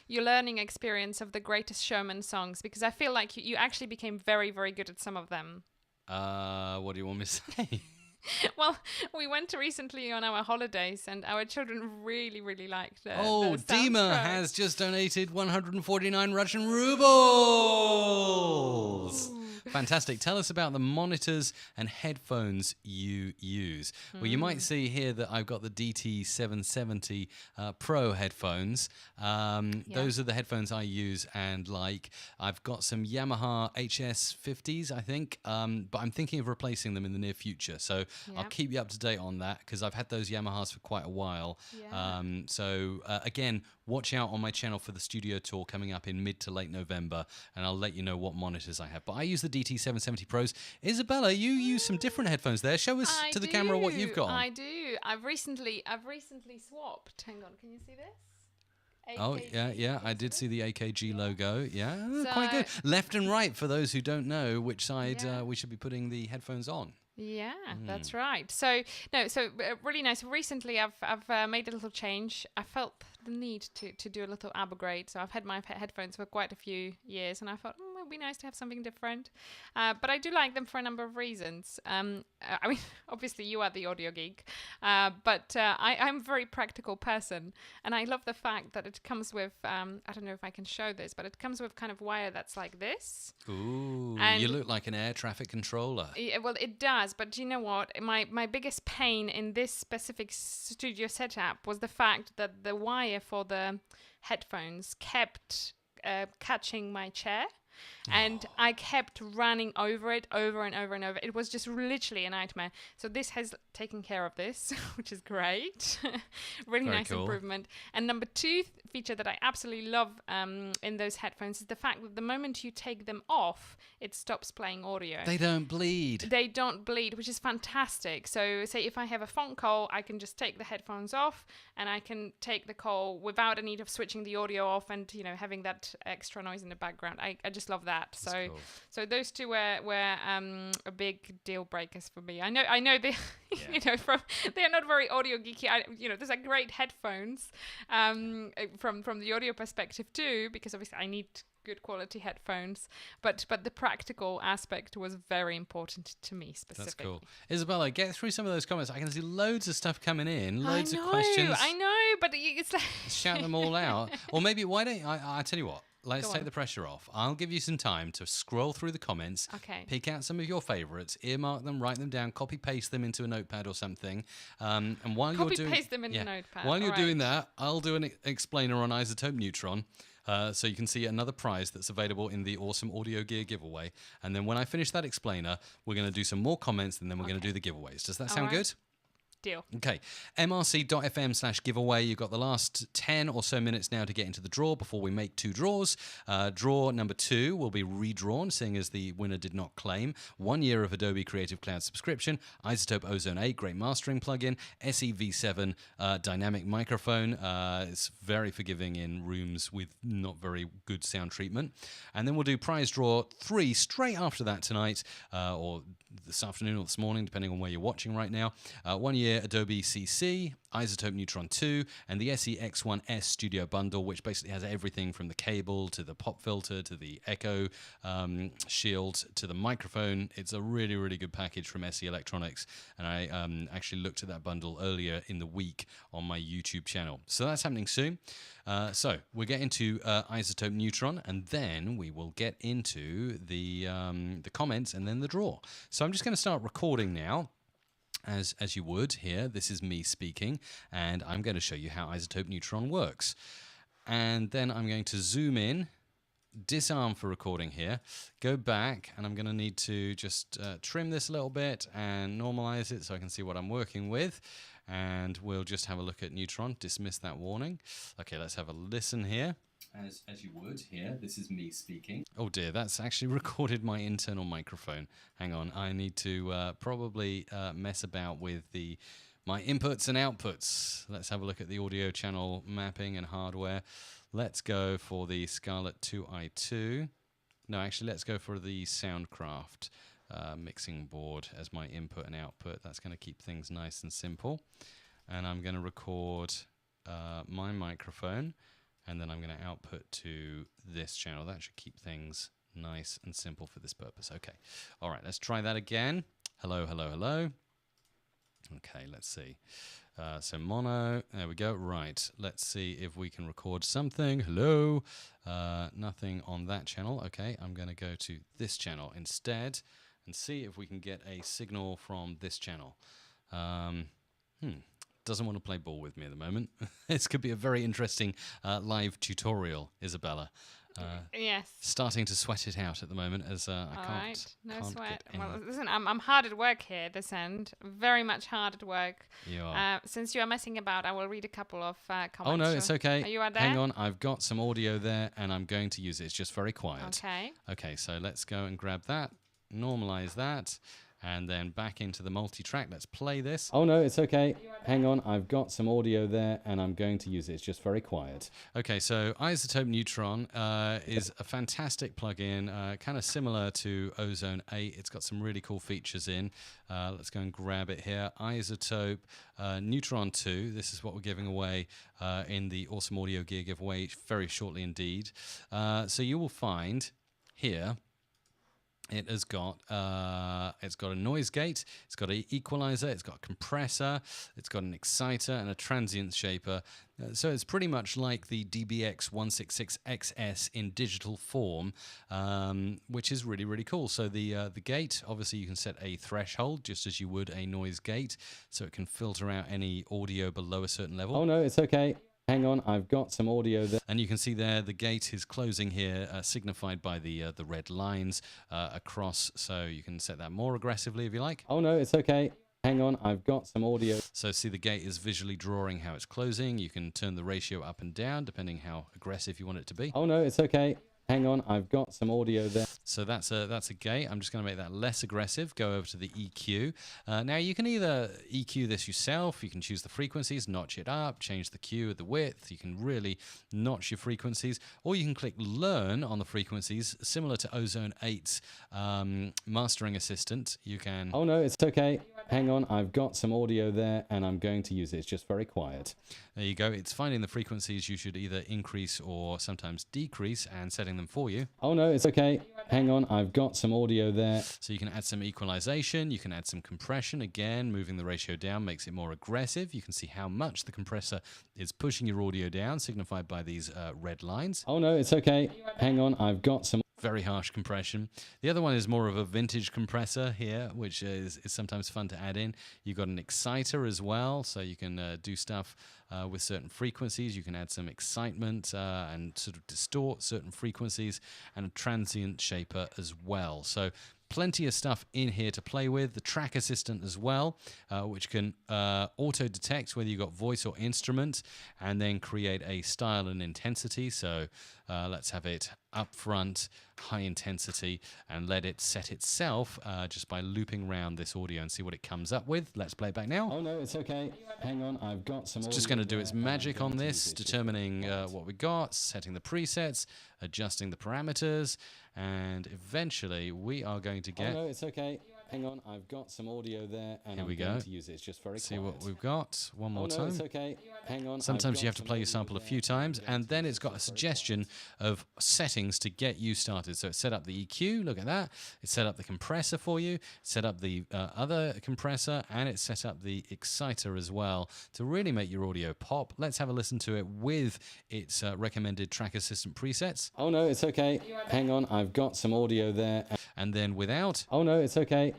your learning experience of the Greatest Showman songs? Because I feel like you actually became very, very good at some of them. What do you want me to say? Well, we went recently on our holidays, and our children really, really liked it. Dima has just donated 149 Russian rubles. Ooh. Fantastic. Tell us about the monitors and headphones you use. Well, you might see here that I've got the DT770 Pro headphones. Those are the headphones I use, and I've got some Yamaha HS50s, I think, but I'm thinking of replacing them in the near future. So I'll keep you up to date on that because I've had those Yamahas for quite a while. Yeah. Again, watch out on my channel for the studio tour coming up in mid to late November, and I'll let you know what monitors I have. But I use the DT770 Pros. Izabela, you use some different headphones there. Show us the camera what you've got on. I do. I've recently swapped. Hang on, can you see this? AKG. Oh, yeah. I did see the AKG logo. Yeah, quite good. Left and right for those who don't know which side we should be putting the headphones on. Yeah, that's right. So really nice. Recently, I've made a little change. I felt the need to do a little upgrade. So I've had my headphones for quite a few years, and I thought it would be nice to have something different. But I do like them for a number of reasons. I mean, obviously you are the audio geek, but I'm a very practical person, and I love the fact that it comes with, I don't know if I can show this, but it comes with kind of wire that's like this. Ooh, and you look like an air traffic controller. Yeah, well, it does, but you know what? My biggest pain in this specific studio setup was the fact that the wire for the headphones kept catching my chair. And I kept running over it over and over and over. It was just literally a nightmare. So this has taken care of this, which is great. Really very nice cool. Improvement. And number two feature that I absolutely love in those headphones is the fact that the moment you take them off, it stops playing audio. They don't bleed. They don't bleed, which is fantastic. So say if I have a phone call, I can just take the headphones off and I can take the call without a need of switching the audio off and having that extra noise in the background. I just love that. So cool. So those two were a big deal breakers for me. I know they they are not very audio geeky. Those are great headphones from the audio perspective too, because obviously I need good quality headphones, but the practical aspect was very important to me specifically. That's cool. Izabela, get through some of those comments. I can see loads of stuff coming in, loads of questions. I know, but it's like shout them all out. Or maybe why don't I tell you what? Let's take the pressure off. I'll give you some time to scroll through the comments, pick out some of your favourites, earmark them, write them down, copy-paste them into a notepad or something. And while you're doing them in a notepad. While you're doing that, I'll do an explainer on Isotope Neutron. So you can see another prize that's available in the awesome audio gear giveaway. And then when I finish that explainer, we're going to do some more comments and then we're going to do the giveaways. Does that sound good? Deal. Okay, mrc.fm/giveaway. You've got the last 10 or so minutes now to get into the draw before we make two draws. Draw number 2 will be redrawn, seeing as the winner did not claim 1 year of Adobe Creative Cloud subscription, Isotope Ozone 8, great mastering plugin, SEV7 dynamic microphone. It's very forgiving in rooms with not very good sound treatment. And then we'll do prize draw 3 straight after that tonight, or this afternoon or this morning, depending on where you're watching right now. 1 year here Adobe CC, Isotope Neutron 2, and the SE-X1S Studio Bundle, which basically has everything from the cable to the pop filter to the echo shield to the microphone. It's a really, really good package from SE Electronics, and I actually looked at that bundle earlier in the week on my YouTube channel. So that's happening soon. So we'll get into Isotope Neutron, and then we will get into the comments and then the draw. So I'm just going to start recording now. As you would here, this is me speaking, and I'm going to show you how Isotope Neutron works. And then I'm going to zoom in, disarm for recording here, go back, and I'm going to need to just trim this a little bit and normalize it so I can see what I'm working with. And we'll just have a look at Neutron, dismiss that warning. Okay, let's have a listen here. As you would here, this is me speaking. Oh dear, that's actually recorded my internal microphone. Hang on, I need to probably mess about with my inputs and outputs. Let's have a look at the audio channel mapping and hardware. Let's go for the Scarlett 2i2. No, actually, let's go for the Soundcraft mixing board as my input and output. That's going to keep things nice and simple. And I'm going to record my microphone. And then I'm going to output to this channel. That should keep things nice and simple for this purpose. Okay. All right, let's try that again. Hello, hello, hello. Okay, let's see. So mono, there we go. Right, let's see if we can record something. Hello. Nothing on that channel. Okay, I'm going to go to this channel instead and see if we can get a signal from this channel. Doesn't want to play ball with me at the moment. This could be a very interesting live tutorial, Isabella. Yes. Starting to sweat it out at the moment as I All can't. right. No can't sweat. get Well, listen, I'm hard at work here this end. Very much hard at work. You are. Since you are messing about, I will read a couple of comments. Oh no, it's okay. Are you there? Hang on, I've got some audio there, and I'm going to use it. It's just very quiet. Okay. Okay, so let's go and grab that, normalize that. And then back into the multi-track. Let's play this. Oh no, it's okay. Hang on, I've got some audio there and I'm going to use it. It's just very quiet. Okay, so Isotope Neutron is a fantastic plugin, kind of similar to Ozone 8. It's got some really cool features in. Let's go and grab it here. Isotope Neutron 2. This is what we're giving away in the Awesome Audio Gear giveaway very shortly indeed. So you will find here it has got a noise gate, it's got an equalizer, it's got a compressor, it's got an exciter and a transient shaper. So it's pretty much like the DBX 166XS in digital form, which is really, really cool. So the gate, obviously you can set a threshold just as you would a noise gate, so it can filter out any audio below a certain level. Oh no, it's okay. Hang on, I've got some audio there. And you can see there the gate is closing here, signified by the red lines across, so you can set that more aggressively if you like. Oh no, it's okay. Hang on, I've got some audio. So see the gate is visually drawing how it's closing. You can turn the ratio up and down depending how aggressive you want it to be. Oh no, it's okay. Hang on, I've got some audio there. So that's a gate. I'm just going to make that less aggressive. Go over to the EQ. Now you can either EQ this yourself. You can choose the frequencies, notch it up, change the Q, the width. You can really notch your frequencies, or you can click Learn on the frequencies, similar to Ozone 8's mastering assistant. You can. Oh no, it's okay. Hang on, I've got some audio there, and I'm going to use it. It's just very quiet. There you go. It's finding the frequencies you should either increase or sometimes decrease and setting them for you. Oh no, it's okay. Hang on, I've got some audio there. So you can add some equalization, you can add some compression. Again, moving the ratio down makes it more aggressive. You can see how much the compressor is pushing your audio down, signified by these red lines. Oh no, it's okay. Hang on, I've got some very harsh compression. The other one is more of a vintage compressor here, which is sometimes fun to add in. You've got an exciter as well, so you can do stuff with certain frequencies. You can add some excitement and sort of distort certain frequencies, and a transient shaper as well. So plenty of stuff in here to play with. The track assistant as well, which can auto detect whether you've got voice or instrument and then create a style and intensity. So let's have it up front, high intensity, and let it set itself just by looping around this audio and see what it comes up with. Let's play it back now. Oh no, it's okay. Hang on, I've got some. It's just going to do its magic on this, determining what we got, setting the presets, adjusting the parameters, and eventually we are going to get. Oh no, it's okay. Hang on, I've got some audio there, and Here I'm we going go. to use it. It's just very See quiet. what we've got. One more Oh, no, time. it's okay. Hang on. Sometimes you have to play your sample a few times, and then it's got a suggestion of settings to get you started. So it's set up the EQ, look at that. It's set up the compressor for you, set up the other compressor, and it's set up the exciter as well to really make your audio pop. Let's have a listen to it with its recommended track assistant presets. Oh, no, it's okay. Hang on, I've got some audio there. And then without. Oh, no, it's okay.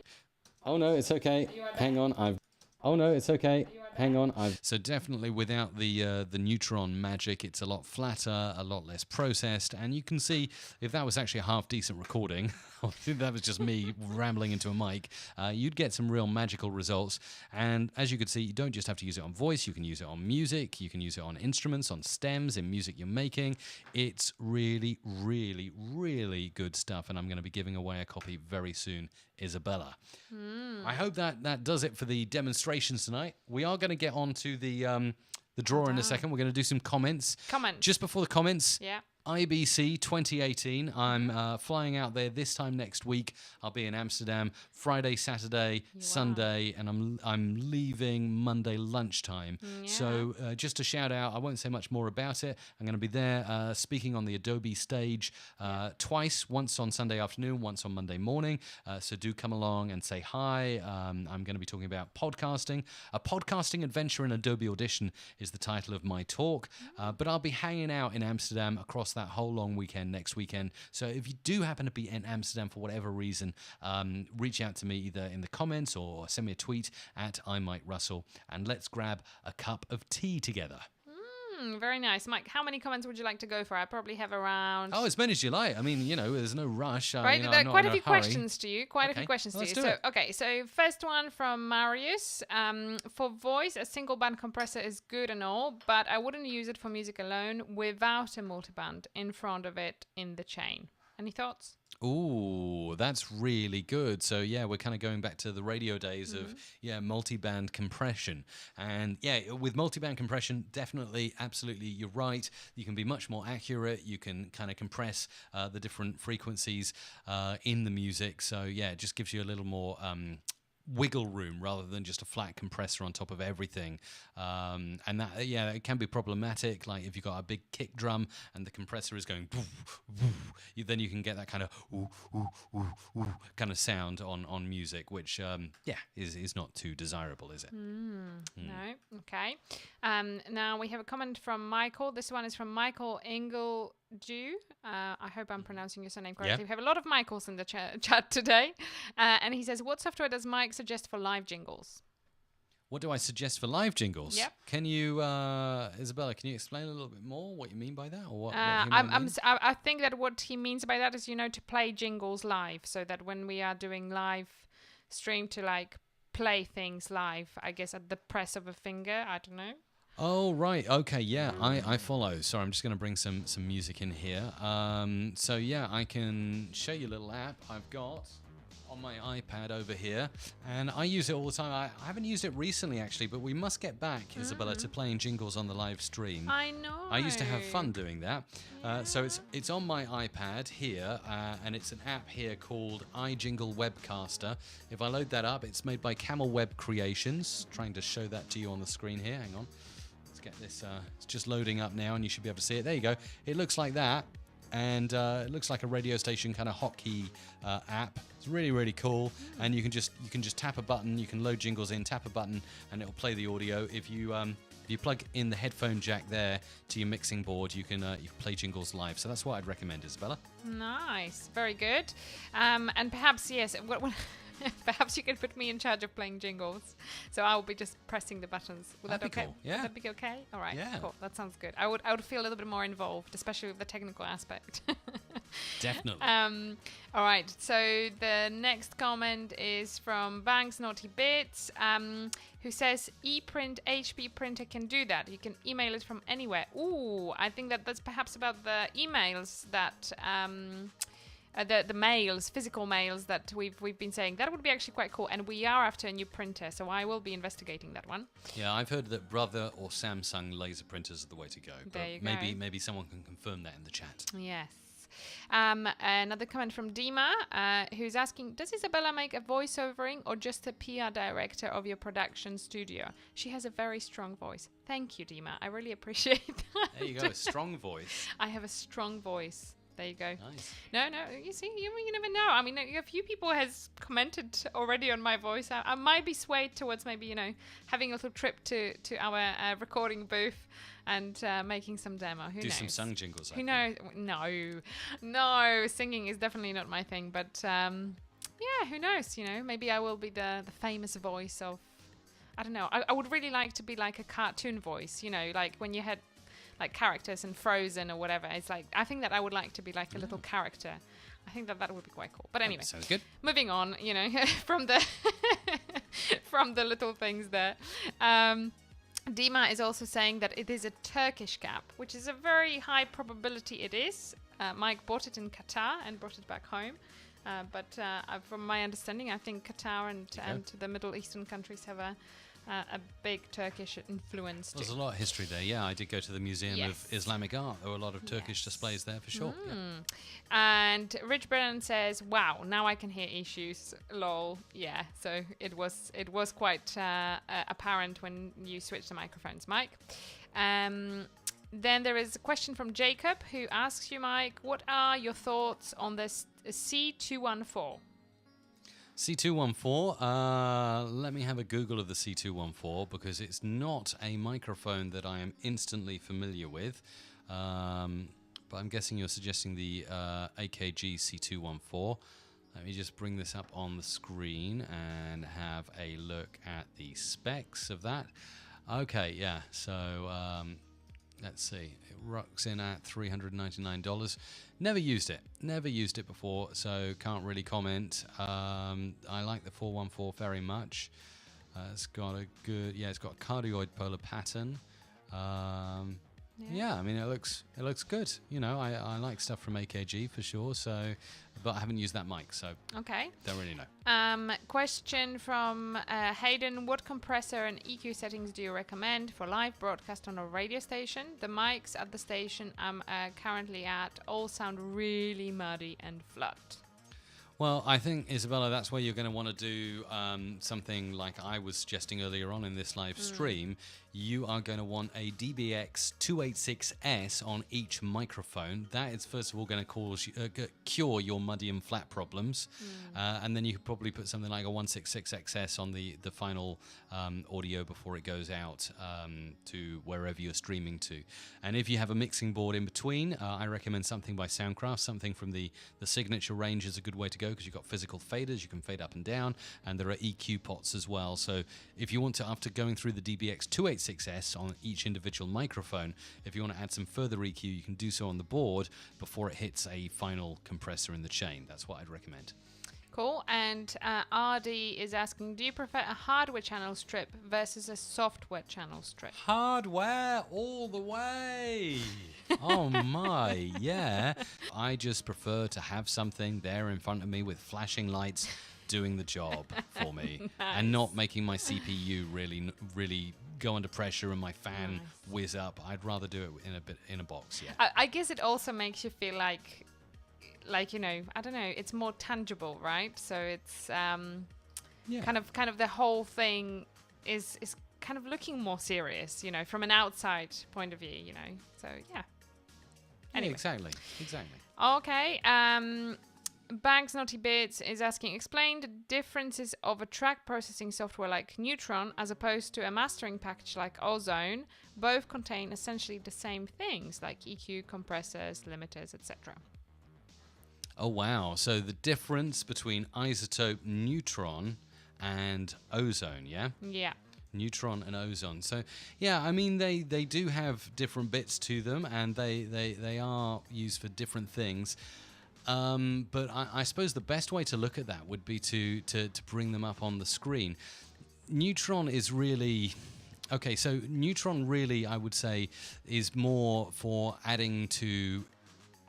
Oh, no, it's okay. Hang on, Oh, no, it's okay. Hang on, So definitely without the Neutron magic, it's a lot flatter, a lot less processed, and you can see if that was actually a half decent recording, or if that was just me rambling into a mic, you'd get some real magical results. And as you could see, you don't just have to use it on voice, you can use it on music, you can use it on instruments, on stems, in music you're making. It's really, really, really good stuff, and I'm going to be giving away a copy very soon, Izabela. I hope that does it for the demonstrations tonight. We are going to get on to the draw in a second. We're going to do some comments. Just before the comments, Yeah. IBC 2018. I'm flying out there this time next week. I'll be in Amsterdam Friday, Saturday, Sunday, and I'm leaving Monday lunchtime. Yeah. So just a shout out. I won't say much more about it. I'm going to be there speaking on the Adobe stage twice, once on Sunday afternoon, once on Monday morning. So do come along and say hi. I'm going to be talking about podcasting. A podcasting adventure in Adobe Audition is the title of my talk. But I'll be hanging out in Amsterdam across that whole long weekend next weekend. So if you do happen to be in Amsterdam for whatever reason, reach out to me either in the comments or send me a tweet at @IMikeRussell, and let's grab a cup of tea together. Very nice. Mike, how many comments would you like to go for? I probably have around... Oh, as many as you like. I mean, there's no rush. Right, you know, there I'm are not quite in a few hurry. questions to you. Let's do it. So first one from Marius. For voice, a single band compressor is good and all, but I wouldn't use it for music alone without a multiband in front of it in the chain. Any thoughts? Ooh, that's really good. So yeah, we're kind of going back to the radio days of multi-band compression. And yeah, with multi-band compression, definitely, absolutely, you're right. You can be much more accurate. You can kind of compress the different frequencies in the music. So yeah, it just gives you a little more wiggle room rather than just a flat compressor on top of everything. And that, it can be problematic. Like if you've got a big kick drum and the compressor is going, then you can get that kind of kind of sound on music, which is not too desirable, is it? No. Okay. Now we have a comment from Michael. This one is from Michael Ingledew. I hope I'm pronouncing your surname correctly. Yeah. We have a lot of Michaels in the chat today. And he says, what software does Mike suggest for live jingles? What do I suggest for live jingles? Yep. Can you, Izabela, can you explain a little bit more what you mean by that? Or what I think that what he means by that is, to play jingles live, so that when we are doing live stream to like play things live, I guess at the press of a finger. I don't know. Oh, right. Okay, yeah, I follow. Sorry, I'm just going to bring some music in here. So, yeah, I can show you a little app I've got on my iPad over here, and I use it all the time. I haven't used it recently, actually, but we must get back, Izabela, to playing jingles on the live stream. I know. I used to have fun doing that. So it's on my iPad here, and it's an app here called iJingle Webcaster. If I load that up, it's made by Camel Web Creations. Trying to show that to you on the screen here. Hang on. Let's get this. It's just loading up now, and you should be able to see it. There you go. It looks like that. And it looks like a radio station kind of hotkey app. It's really, really cool. And you can just tap a button. You can load jingles in, tap a button, and it'll play the audio. If you plug in the headphone jack there to your mixing board, you can play jingles live. So that's what I'd recommend, Izabela. Nice, very good. And perhaps yes. Perhaps you can put me in charge of playing jingles, so I'll be just pressing the buttons. Would that be okay? Cool. Yeah. Would that be okay? All right. Yeah. Cool. That sounds good. I would feel a little bit more involved, especially with the technical aspect. Definitely. All right. So the next comment is from Banks Naughty Bits, who says ePrint HP printer can do that. You can email it from anywhere. Ooh, I think that's perhaps about the emails that. The mails, physical mails that we've been saying. That would be actually quite cool. And we are after a new printer, so I will be investigating that one. Yeah, I've heard that Brother or Samsung laser printers are the way to go. There you go. go. Maybe someone can confirm that in the chat. Yes. Another comment from Dima, who's asking, does Izabela make a voiceovering or just a PR director of your production studio? She has a very strong voice. Thank you, Dima. I really appreciate that. There you go, a strong voice. I have a strong voice. There you go. Nice. No, you see, you never know. I mean, a few people has commented already on my voice. I might be swayed towards maybe, having a little trip to our recording booth and making some demo. Who knows? Do some sung jingles. Who knows? No, singing is definitely not my thing. But yeah, who knows? Maybe I will be the famous voice of. I don't know. I would really like to be like a cartoon voice. Like when you had like characters in Frozen or whatever. It's like I think that I would like to be like a little character. I think that would be quite cool. But anyway, sounds good. Moving on, from the from the little things there. Dima is also saying that it is a Turkish cap, which is a very high probability it is. Mike bought it in Qatar and brought it back home. But from my understanding, I think Qatar and the Middle Eastern countries have a big Turkish influence. There's too. a lot of history there. Yeah, I did go to the Museum Yes. of Islamic Art. There were a lot of Turkish displays there for sure. Yeah. And Rich Brennan says, "Wow, now I can hear issues." Lol. Yeah. So it was quite apparent when you switched the microphones, Mike. Then there is a question from Jacob who asks you, Mike, what are your thoughts on this C214? C214, let me have a Google of the C214 because it's not a microphone that I am instantly familiar with. But I'm guessing you're suggesting the AKG C214. Let me just bring this up on the screen and have a look at the specs of that. Okay, yeah, so let's see. It rocks in at $399. Never used it before, so can't really comment. I like the 414 very much. It's got a good, it's got a cardioid polar pattern. Yeah, I mean it looks good. I like stuff from AKG for sure. So, but I haven't used that mic, so okay, don't really know. Question from Hayden: what compressor and EQ settings do you recommend for live broadcast on a radio station? The mics at the station I'm currently at all sound really muddy and flat. Well, I think, Izabela, that's where you're going to want to do something like I was suggesting earlier on in this live stream. You are going to want a DBX 286S on each microphone. That is, first of all, going to cure your muddy and flat problems. And then you could probably put something like a 166XS on the final audio before it goes out to wherever you're streaming to. And if you have a mixing board in between, I recommend something by Soundcraft. Something from the Signature range is a good way to go because you've got physical faders. You can fade up and down. And there are EQ pots as well. So if you want to, after going through the DBX 286S on each individual microphone, if you want to add some further EQ, you can do so on the board before it hits a final compressor in the chain. That's what I'd recommend. Cool. And RD is asking, do you prefer a hardware channel strip versus a software channel strip? Hardware all the way. Oh my, yeah. I just prefer to have something there in front of me with flashing lights doing the job for me. Nice. And not making my CPU really go under pressure and my fan whiz up. I'd rather do it in a box, yeah. I guess it also makes you feel like I don't know, it's more tangible, right? So it's kind of the whole thing is kind of looking more serious, from an outside point of view, So yeah. Anyway. Yeah, exactly. Okay. Banks Naughty Bits is asking, explain the differences of a track processing software like Neutron as opposed to a mastering package like Ozone. Both contain essentially the same things like EQ, compressors, limiters, etc. Oh, wow. So the difference between Isotope, Neutron, and Ozone, yeah? Yeah. Neutron and Ozone. So, yeah, I mean, they do have different bits to them, and they are used for different things. But I suppose the best way to look at that would be to bring them up on the screen. Neutron is really... Okay, so Neutron really, I would say, is more for adding to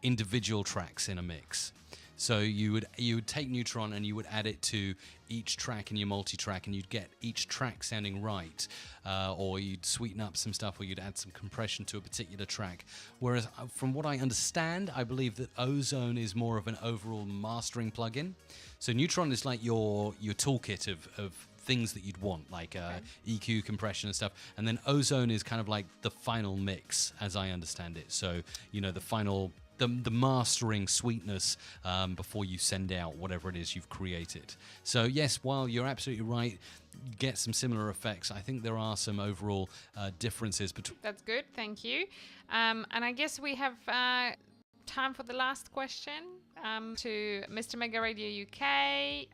individual tracks in a mix. So you would take Neutron and you would add it to each track in your multi-track, and you'd get each track sounding right, or you'd sweeten up some stuff, or you'd add some compression to a particular track. Whereas from what I understand, I believe that Ozone is more of an overall mastering plugin. So Neutron is like your toolkit of things that you'd want, like EQ, compression and stuff. And then Ozone is kind of like the final mix, as I understand it. So, the final... The mastering sweetness before you send out whatever it is you've created. So yes, while you're absolutely right, you get some similar effects, I think there are some overall differences between... That's good, thank you. And I guess we have time for the last question to Mr. Mega Radio UK,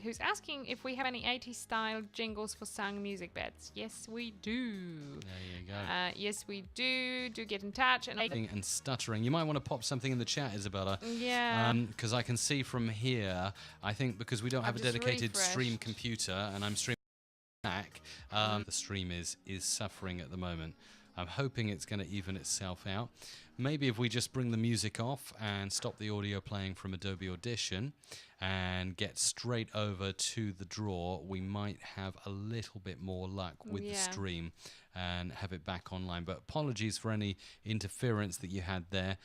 who's asking if we have any 80s style jingles for sung music beds. Yes, we do. There you go. Yes, we do. Do get in touch. And stuttering. You might want to pop something in the chat, Izabela. Yeah. Because I can see from here, I think because we don't have a dedicated stream computer and I'm streaming back, the stream is suffering at the moment. I'm hoping it's going to even itself out. Maybe if we just bring the music off and stop the audio playing from Adobe Audition and get straight over to the draw, we might have a little bit more luck with the stream and have it back online. But apologies for any interference that you had there.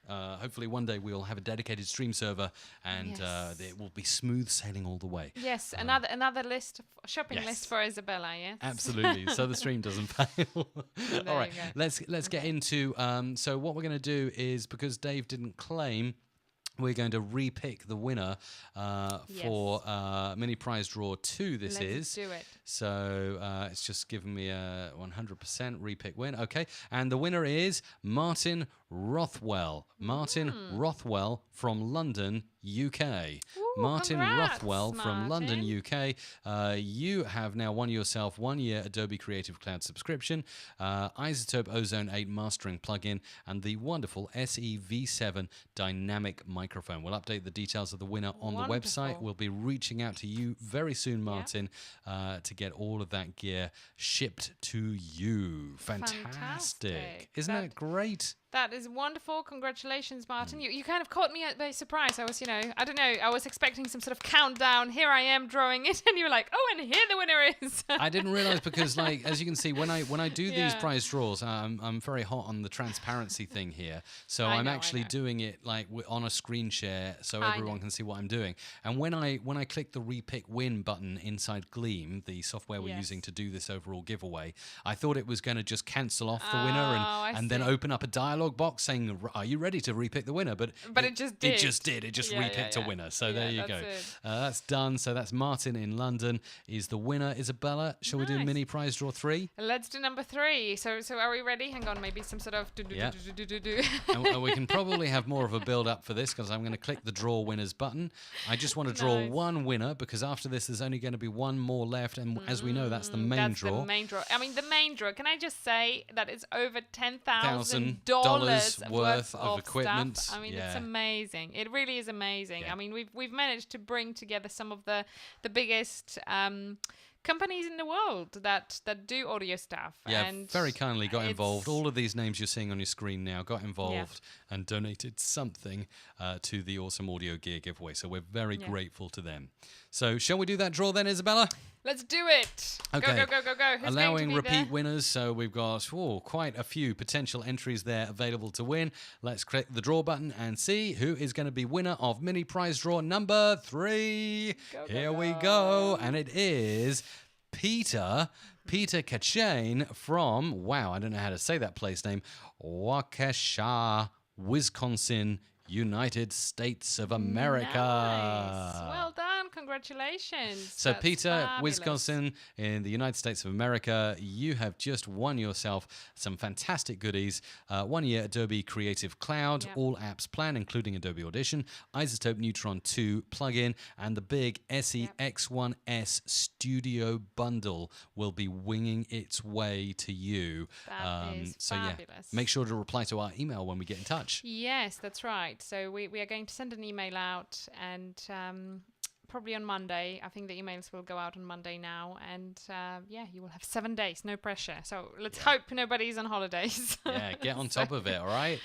Hopefully one day we'll have a dedicated stream server and it will be smooth sailing all the way. Yes, another shopping list for Izabela, yes? Absolutely, so the stream doesn't fail. All right, let's get into... so what we're going to do is, because Dave didn't claim, we're going to re-pick the winner for Mini Prize Draw 2, Let's do it. So it's just given me a 100% re-pick win. Okay, and the winner is Martin Rothwell. Martin Rothwell from London, UK. Ooh, Martin congrats, Rothwell from Martin. London, UK. You have now won yourself 1 year Adobe Creative Cloud subscription, Isotope Ozone 8 mastering plugin, and the wonderful SE-V7 dynamic microphone. We'll update the details of the winner on the website. We'll be reaching out to you very soon, Martin, to get all of that gear shipped to you. Fantastic. Isn't that great? That is wonderful. Congratulations, Martin. You kind of caught me by surprise. I was, I don't know, I was expecting some sort of countdown. Here I am drawing it, and you were like, oh, and here the winner is. I didn't realize because, like, as you can see, when I do these prize draws, I'm very hot on the transparency thing here. So I'm actually doing it like on a screen share, so everyone can see what I'm doing. And when I click the repick win button inside Gleam, the software we're using to do this overall giveaway, I thought it was going to just cancel off the winner and then open up a dialogue box saying, are you ready to repick the winner? But it just did. It just did. It just repicked a winner. So there you go. That's done. So that's Martin in London is the winner. Izabela, shall we do mini prize draw 3? Let's do number 3. So are we ready? Hang on, maybe some sort of and we can probably have more of a build up for this because I'm going to click the draw winners button. I just want to draw one winner because after this there's only going to be one more left, and as we know, that's the main draw. The main draw. I mean, the main draw. Can I just say that it's over $10,000 worth of equipment. Stuff. I mean, it's amazing. It really is amazing. I mean, we've managed to bring together some of the biggest companies in the world that do audio stuff. Yeah, and very kindly got involved. All of these names you're seeing on your screen now got involved and donated something to the Awesome Audio Gear giveaway. So we're very grateful to them. So shall we do that draw then, Izabela? Let's do it. Okay. Go. Who's allowing repeat there? winners. So we've got quite a few potential entries there available to win. Let's click the draw button and see who is going to be winner of mini prize draw number 3. Here we go. And it is Peter Kachane from, wow, I don't know how to say that place name, Waukesha, Wisconsin, United States of America. Nice. Well done. Congratulations. So That's Peter, fabulous. Wisconsin in the United States of America, you have just won yourself some fantastic goodies. 1 year Adobe Creative Cloud, all apps plan, including Adobe Audition, Isotope Neutron 2 plugin, and the big SE-X1S Studio bundle will be winging its way to you. That is so fabulous. Make sure to reply to our email when we get in touch. Yes, that's right. So we are going to send an email out, and probably on Monday. I think the emails will go out on Monday now. And you will have 7 days, no pressure. So let's hope nobody's on holidays. Yeah, get on top of it, all right?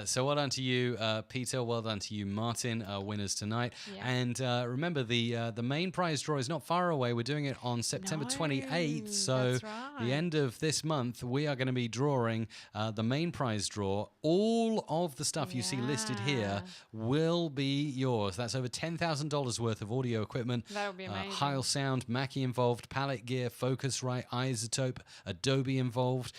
So well done to you, Peter. Well done to you, Martin, winners tonight. Yeah. And remember, the main prize draw is not far away. We're doing it on September 28th. So that's right. the end of this month, we are going to be drawing the main prize draw. All of the stuff you see listed here will be yours. That's over $10,000 worth of audio equipment. That would be amazing. Heil Sound, Mackie involved, Palette Gear, Focusrite, Isotope, Adobe involved.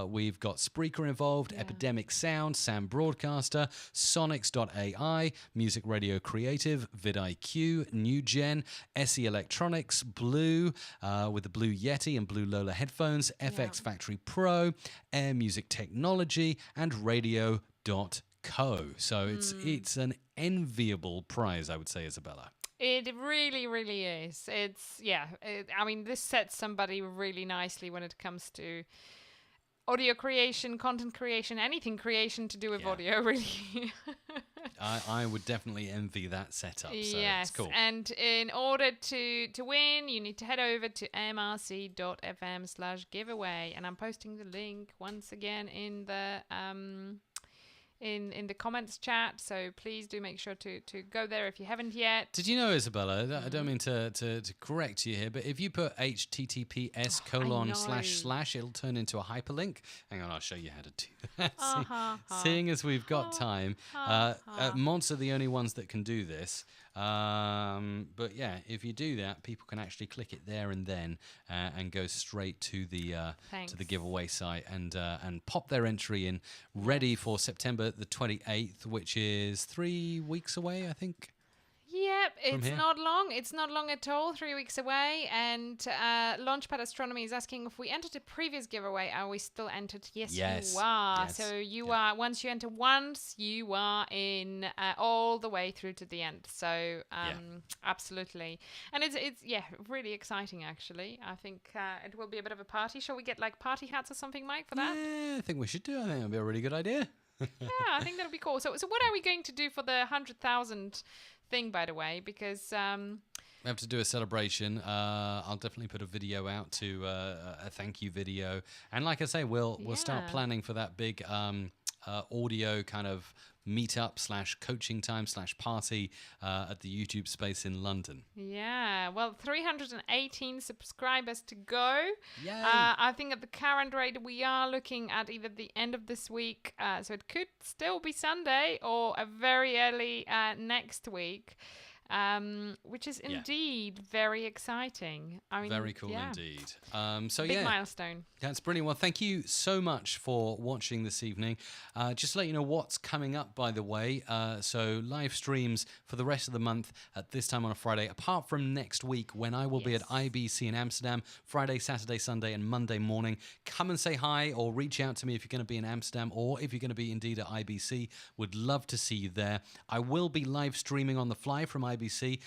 We've got Spreaker involved, Epidemic Sound, Sam Broadcaster, Sonics.ai, Music Radio Creative, vidIQ, New Gen, SE Electronics, Blue with the Blue Yeti and Blue Lola headphones, FX Factory Pro, Air Music Technology, and Radio.co. So it's an enviable prize, I would say, Izabela. It really, really is. I mean, this sets somebody really nicely when it comes to audio creation, content creation, anything creation to do with audio, really. I would definitely envy that setup. So yes, it's cool. And in order to win, you need to head over to mrc.fm/giveaway. And I'm posting the link once again in the in the comments chat, so please do make sure to go there if you haven't yet. Did you know, Izabela, I don't mean to correct you here, but if you put https:// it'll turn into a hyperlink. Hang on, I'll show you how to do that. Seeing as we've got time, mods are the only ones that can do this. But yeah, if you do that, people can actually click it there and then and go straight to the giveaway site and pop their entry in, ready for September the 28th, which is 3 weeks away, I think. Yep, it's not long. It's not long at all, 3 weeks away. And Launchpad Astronomy is asking if we entered a previous giveaway, are we still entered? Yes, you are. Yes. So you are, once you enter once, you are in all the way through to the end. So absolutely. And it's really exciting, actually. I think it will be a bit of a party. Shall we get like party hats or something, Mike, for that? Yeah, I think we should do. I think that'd be a really good idea. Yeah, I think that'll be cool. So what are we going to do for the 100,000 thing, by the way? Because we have to do a celebration. I'll definitely put a video out to a thank you video, and like I say, we'll start planning for that big audio kind of meetup / coaching time / party at the YouTube space in London. Yeah, well, 318 subscribers to go. Yay! I think at the current rate, we are looking at either the end of this week, so it could still be Sunday, or a very early next week. Which is indeed very exciting. I mean, very cool indeed. Big milestone. That's brilliant. Well, thank you so much for watching this evening. Just to let you know what's coming up, by the way. So live streams for the rest of the month at this time on a Friday, apart from next week when I will be at IBC in Amsterdam, Friday, Saturday, Sunday, and Monday morning. Come and say hi or reach out to me if you're going to be in Amsterdam or if you're going to be indeed at IBC. Would love to see you there. I will be live streaming on the fly from IBC.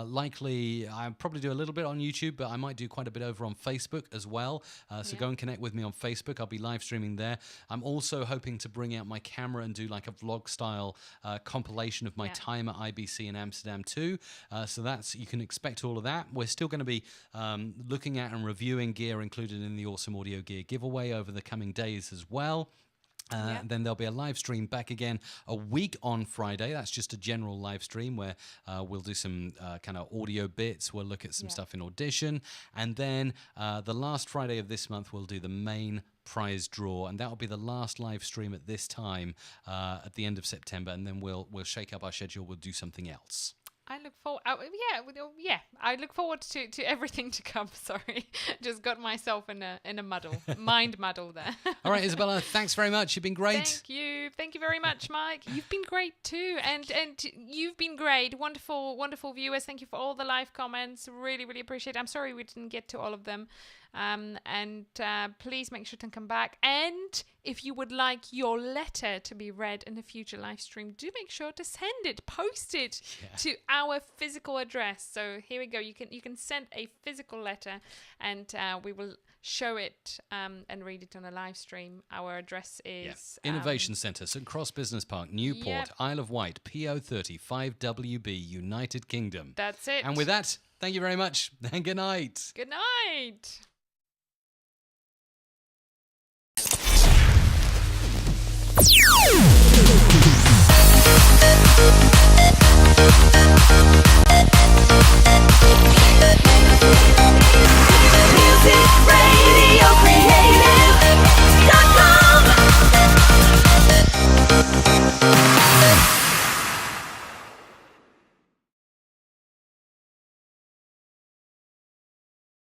Likely, I'll probably do a little bit on YouTube, but I might do quite a bit over on Facebook as well. So go and connect with me on Facebook. I'll be live streaming there. I'm also hoping to bring out my camera and do like a vlog style compilation of my time at IBC in Amsterdam too. So you can expect all of that. We're still going to be looking at and reviewing gear included in the Awesome Audio Gear giveaway over the coming days as well. Then there'll be a live stream back again a week on Friday. That's just a general live stream where we'll do some kind of audio bits. We'll look at some stuff in Audition. And then the last Friday of this month, we'll do the main prize draw. And that'll be the last live stream at this time at the end of September. And then we'll shake up our schedule. We'll do something else. I look forward. I look forward to everything to come. Sorry, just got myself in a mind muddle there. All right, Izabela, thanks very much. You've been great. Thank you very much, Mike. You've been great too, and you've been great. Wonderful viewers. Thank you for all the live comments. Really, really appreciate it. I'm sorry we didn't get to all of them. And please make sure to come back. And if you would like your letter to be read in a future live stream, do make sure to send it, post it to our physical address. So here we go. You can send a physical letter, and we will show it and read it on a live stream. Our address is Innovation Centre, St Cross Business Park, Newport, Isle of Wight, PO 35 WB, United Kingdom. That's it. And with that, thank you very much and good night. Good night.